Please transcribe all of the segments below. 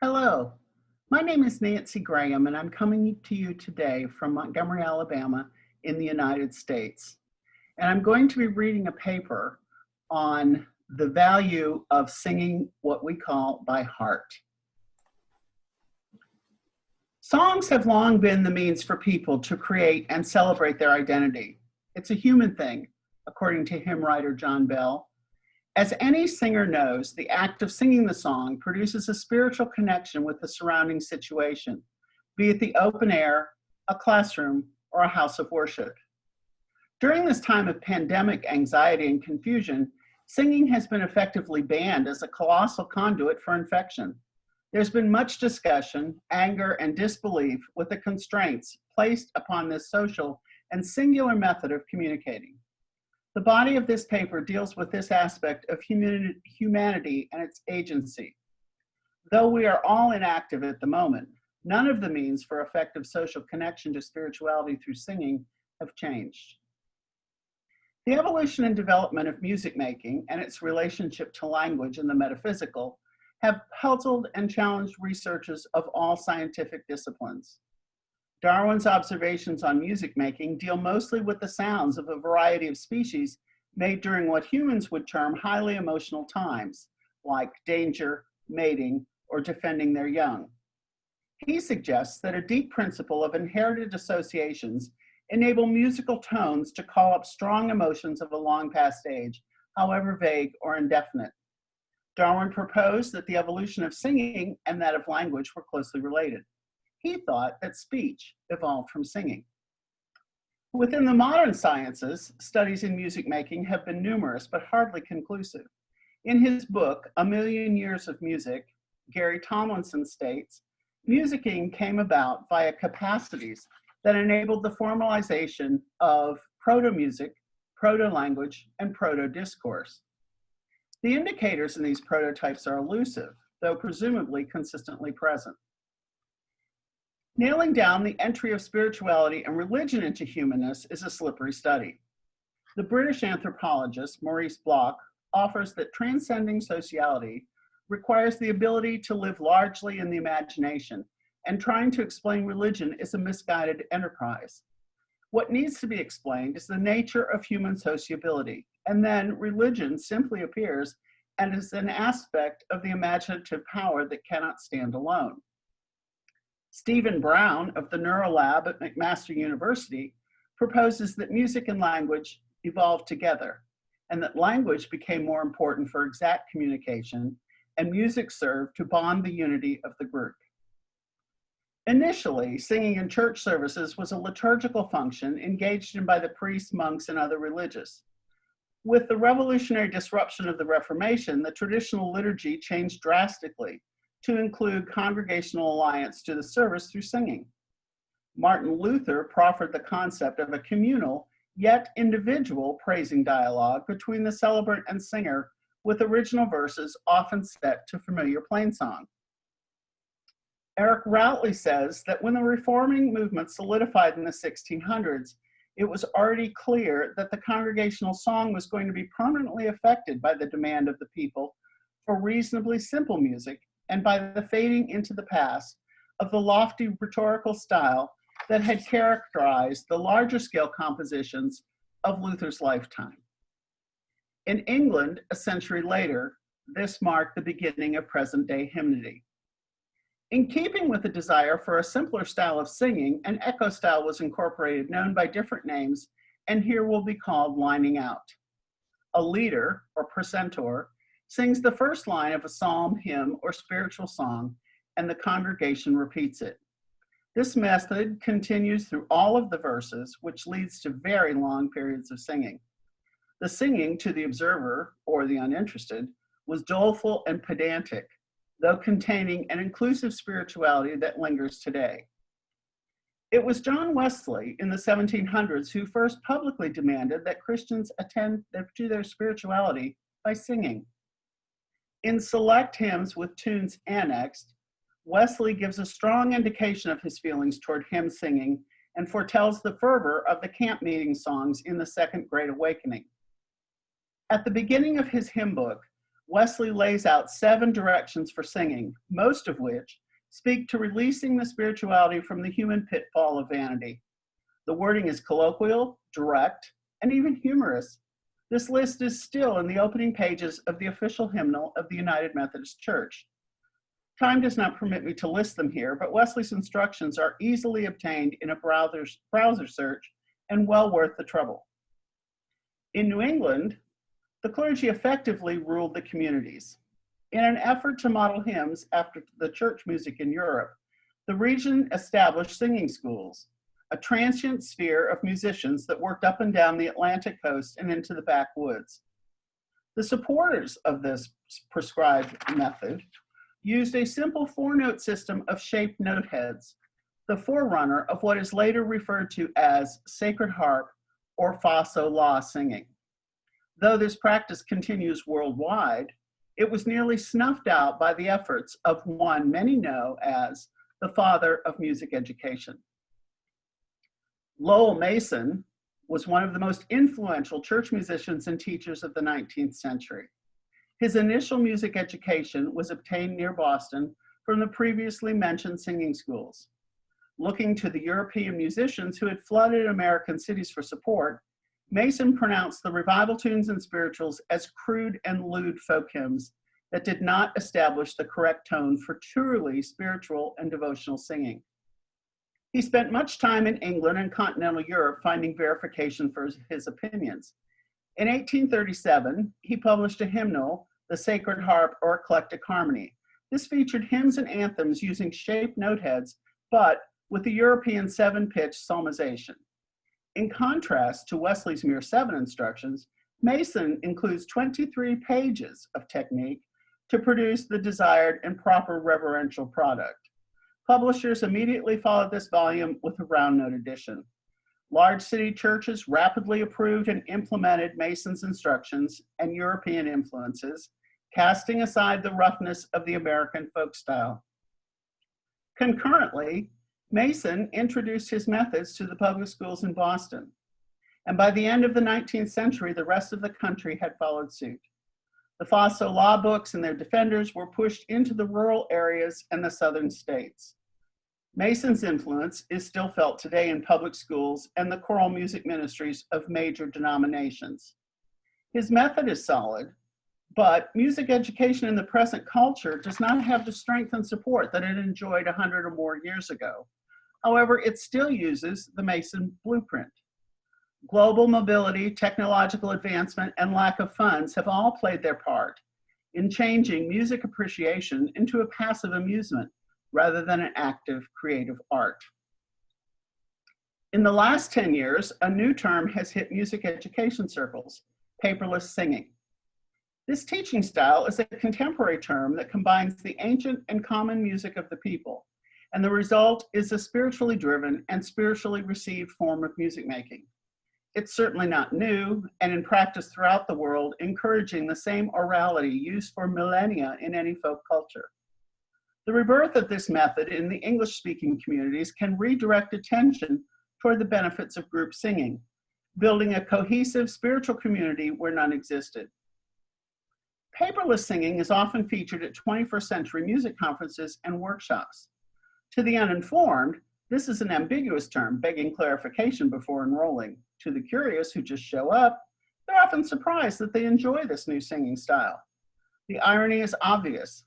Hello, my name is Nancy Graham, and I'm coming to you today from Montgomery, Alabama, in the United States. And I'm going to be reading a paper on the value of singing what we call by heart. Songs have long been the means for people to create and celebrate their identity. It's a human thing, according to hymn writer John Bell. As any singer knows, the act of singing the song produces a spiritual connection with the surrounding situation, be it the open air, a classroom, or a house of worship. During this time of pandemic anxiety and confusion, singing has been effectively banned as a colossal conduit for infection. There's been much discussion, anger, and disbelief with the constraints placed upon this social and singular method of communicating. The body of this paper deals with this aspect of humanity and its agency. Though we are all inactive at the moment, none of the means for effective social connection to spirituality through singing have changed. The evolution and development of music making and its relationship to language and the metaphysical have puzzled and challenged researchers of all scientific disciplines. Darwin's observations on music making deal mostly with the sounds of a variety of species made during what humans would term highly emotional times, like danger, mating, or defending their young. He suggests that a deep principle of inherited associations enable musical tones to call up strong emotions of a long past age, however vague or indefinite. Darwin proposed that the evolution of singing and that of language were closely related. He thought that speech evolved from singing. Within the modern sciences, studies in music making have been numerous but hardly conclusive. In his book, A Million Years of Music, Gary Tomlinson states, musicking came about via capacities that enabled the formalization of proto-music, proto-language, and proto-discourse. The indicators in these prototypes are elusive, though presumably consistently present. Nailing down the entry of spirituality and religion into humanness is a slippery study. The British anthropologist Maurice Bloch offers that transcending sociality requires the ability to live largely in the imagination, and trying to explain religion is a misguided enterprise. What needs to be explained is the nature of human sociability, and then religion simply appears and is an aspect of the imaginative power that cannot stand alone. Stephen Brown of the Neurolab at McMaster University proposes that music and language evolved together, and that language became more important for exact communication, and music served to bond the unity of the group. Initially, singing in church services was a liturgical function engaged in by the priests, monks, and other religious. With the revolutionary disruption of the Reformation, the traditional liturgy changed drastically to include congregational alliance to the service through singing. Martin Luther proffered the concept of a communal, yet individual praising dialogue between the celebrant and singer, with original verses often set to familiar plainsong. Eric Routley says that when the reforming movement solidified in the 1600s, it was already clear that the congregational song was going to be permanently affected by the demand of the people for reasonably simple music and by the fading into the past of the lofty rhetorical style that had characterized the larger scale compositions of Luther's lifetime. In England, a century later, this marked the beginning of present-day hymnody. In keeping with the desire for a simpler style of singing, an echo style was incorporated, known by different names, and here will be called lining out. A leader, or precentor, sings the first line of a psalm, hymn, or spiritual song, and the congregation repeats it. This method continues through all of the verses, which leads to very long periods of singing. The singing, to the observer, or the uninterested, was doleful and pedantic, though containing an inclusive spirituality that lingers today. It was John Wesley in the 1700s who first publicly demanded that Christians attend to their spirituality by singing. In select hymns with tunes annexed, Wesley gives a strong indication of his feelings toward hymn singing and foretells the fervor of the camp meeting songs in the Second Great Awakening. At the beginning of his hymn book, Wesley lays out 7 directions for singing, most of which speak to releasing the spirituality from the human pitfall of vanity. The wording is colloquial, direct, and even humorous. This list is still in the opening pages of the official hymnal of the United Methodist Church. Time does not permit me to list them here, but Wesley's instructions are easily obtained in a browser search and well worth the trouble. In New England, the clergy effectively ruled the communities. In an effort to model hymns after the church music in Europe, the region established singing schools, a transient sphere of musicians that worked up and down the Atlantic coast and into the backwoods. The supporters of this prescribed method used a simple 4-note system of shaped note heads, the forerunner of what is later referred to as sacred harp or fa sol la singing. Though this practice continues worldwide, it was nearly snuffed out by the efforts of one many know as the father of music education. Lowell Mason was one of the most influential church musicians and teachers of the 19th century. His initial music education was obtained near Boston from the previously mentioned singing schools. Looking to the European musicians who had flooded American cities for support, Mason pronounced the revival tunes and spirituals as crude and lewd folk hymns that did not establish the correct tone for truly spiritual and devotional singing. He spent much time in England and continental Europe finding verification for his opinions. In 1837, he published a hymnal, the Sacred Harp or Eclectic Harmony. This featured hymns and anthems using shaped note heads, but with the European 7-pitch psalmization. In contrast to Wesley's mere 7 instructions, Mason includes 23 pages of technique to produce the desired and proper reverential product. Publishers immediately followed this volume with a round note edition. Large city churches rapidly approved and implemented Mason's instructions and European influences, casting aside the roughness of the American folk style. Concurrently, Mason introduced his methods to the public schools in Boston, and by the end of the 19th century, the rest of the country had followed suit. The fa sol la books and their defenders were pushed into the rural areas and the southern states. Mason's influence is still felt today in public schools and the choral music ministries of major denominations. His method is solid, but music education in the present culture does not have the strength and support that it enjoyed 100 or more years ago. However, it still uses the Mason blueprint. Global mobility, technological advancement, and lack of funds have all played their part in changing music appreciation into a passive amusement rather than an active creative art. In the last 10 years, a new term has hit music education circles, paperless singing. This teaching style is a contemporary term that combines the ancient and common music of the people, and the result is a spiritually driven and spiritually received form of music making. It's certainly not new, and in practice throughout the world, encouraging the same orality used for millennia in any folk culture. The rebirth of this method in the English-speaking communities can redirect attention toward the benefits of group singing, building a cohesive spiritual community where none existed. Paperless singing is often featured at 21st century music conferences and workshops. To the uninformed, this is an ambiguous term begging clarification before enrolling. To the curious who just show up, they're often surprised that they enjoy this new singing style. The irony is obvious.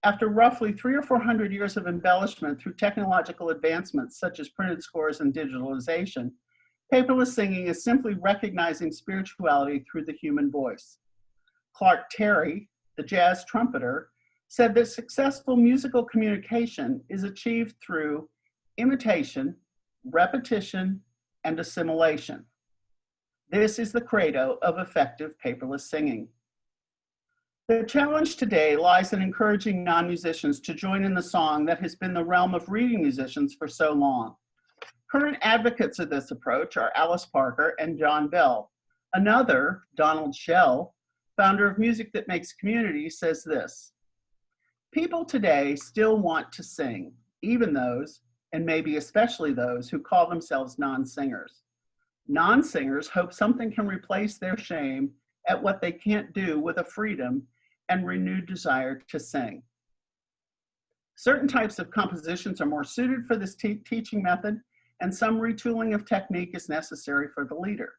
After roughly 300 or 400 years of embellishment through technological advancements such as printed scores and digitalization, paperless singing is simply recognizing spirituality through the human voice. Clark Terry, the jazz trumpeter, said that successful musical communication is achieved through imitation, repetition, and assimilation. This is the credo of effective paperless singing. The challenge today lies in encouraging non-musicians to join in the song that has been the realm of reading musicians for so long. Current advocates of this approach are Alice Parker and John Bell. Another, Donald Schell, founder of Music That Makes Community, says this: people today still want to sing, even those, and maybe especially those, who call themselves non-singers. Non-singers hope something can replace their shame at what they can't do with a freedom and renewed desire to sing. Certain types of compositions are more suited for this teaching method, and some retooling of technique is necessary for the leader.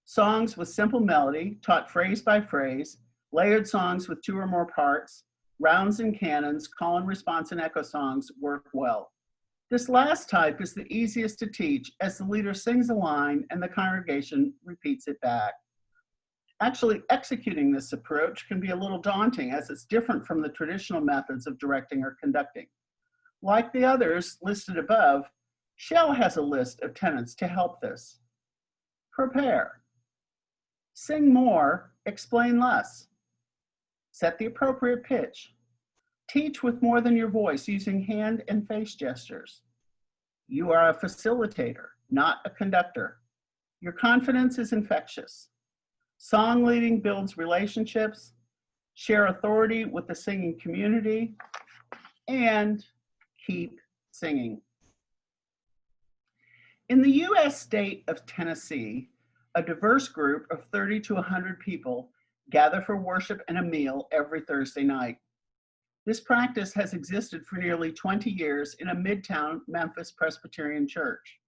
Songs with simple melody, taught phrase by phrase, layered songs with 2 or more parts, rounds and canons, call and response and echo songs work well. This last type is the easiest to teach, as the leader sings a line and the congregation repeats it back. Actually, executing this approach can be a little daunting, as it's different from the traditional methods of directing or conducting. Like the others listed above, Shell has a list of tenets to help this. Prepare. Sing more, explain less. Set the appropriate pitch. Teach with more than your voice, using hand and face gestures. You are a facilitator, not a conductor. Your confidence is infectious. Song leading builds relationships. Share authority with the singing community, and keep singing. In the U.S. state of Tennessee, a diverse group of 30 to 100 people gather for worship and a meal every Thursday night. This practice has existed for nearly 20 years in a Midtown Memphis Presbyterian church.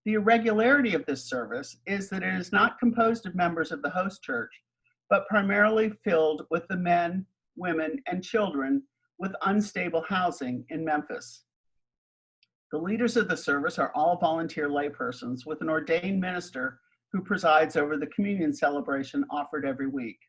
The irregularity of this service is that it is not composed of members of the host church, but primarily filled with the men, women, and children with unstable housing in Memphis. The leaders of the service are all volunteer laypersons with an ordained minister who presides over the communion celebration offered every week.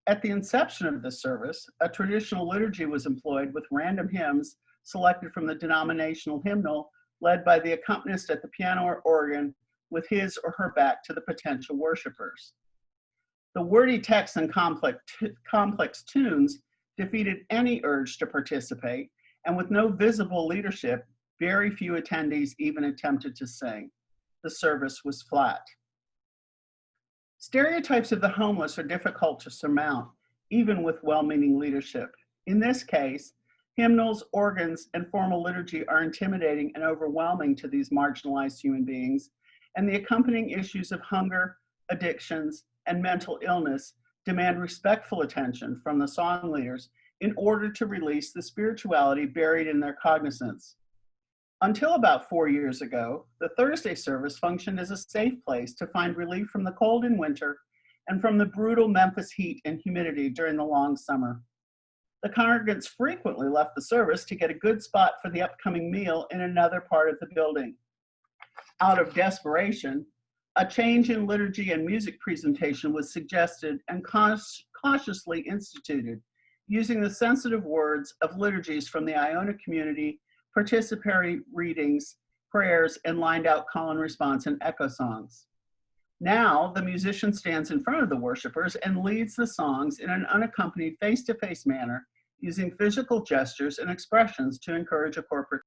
At the inception of this service, a traditional liturgy was employed with random hymns selected from the denominational hymnal, led by the accompanist at the piano or organ with his or her back to the potential worshipers. The wordy texts and complex tunes defeated any urge to participate, and with no visible leadership, very few attendees even attempted to sing. The service was flat. Stereotypes of the homeless are difficult to surmount, even with well-meaning leadership. In this case, hymnals, organs, and formal liturgy are intimidating and overwhelming to these marginalized human beings, and the accompanying issues of hunger, addictions, and mental illness demand respectful attention from the song leaders in order to release the spirituality buried in their cognizance. Until about 4 years ago, the Thursday service functioned as a safe place to find relief from the cold in winter and from the brutal Memphis heat and humidity during the long summer. The congregants frequently left the service to get a good spot for the upcoming meal in another part of the building. Out of desperation, a change in liturgy and music presentation was suggested and cautiously instituted, using the sensitive words of liturgies from the Iona community, participatory readings, prayers, and lined out call and response and echo songs. Now, the musician stands in front of the worshipers and leads the songs in an unaccompanied face-to-face manner, using physical gestures and expressions to encourage a corporate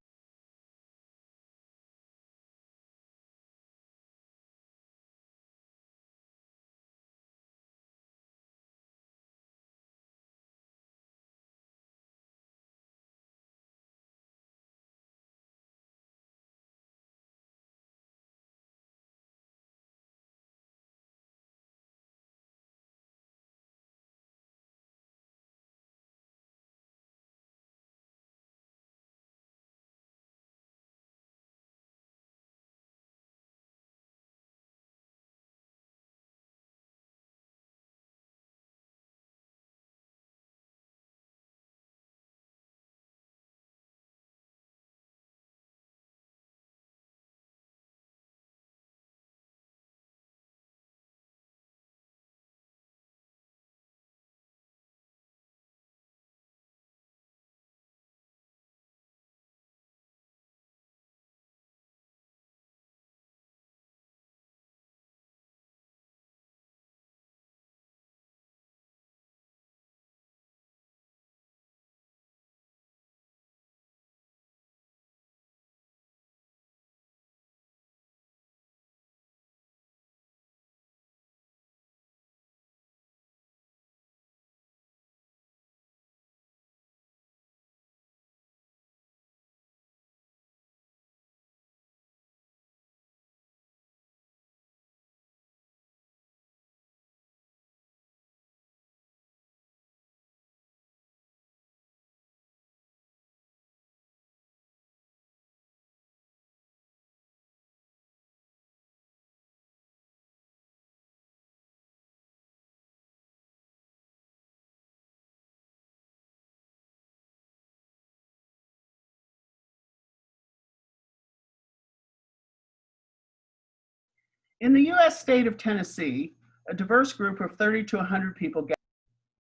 In the US state of Tennessee, a diverse group of 30 to 100 people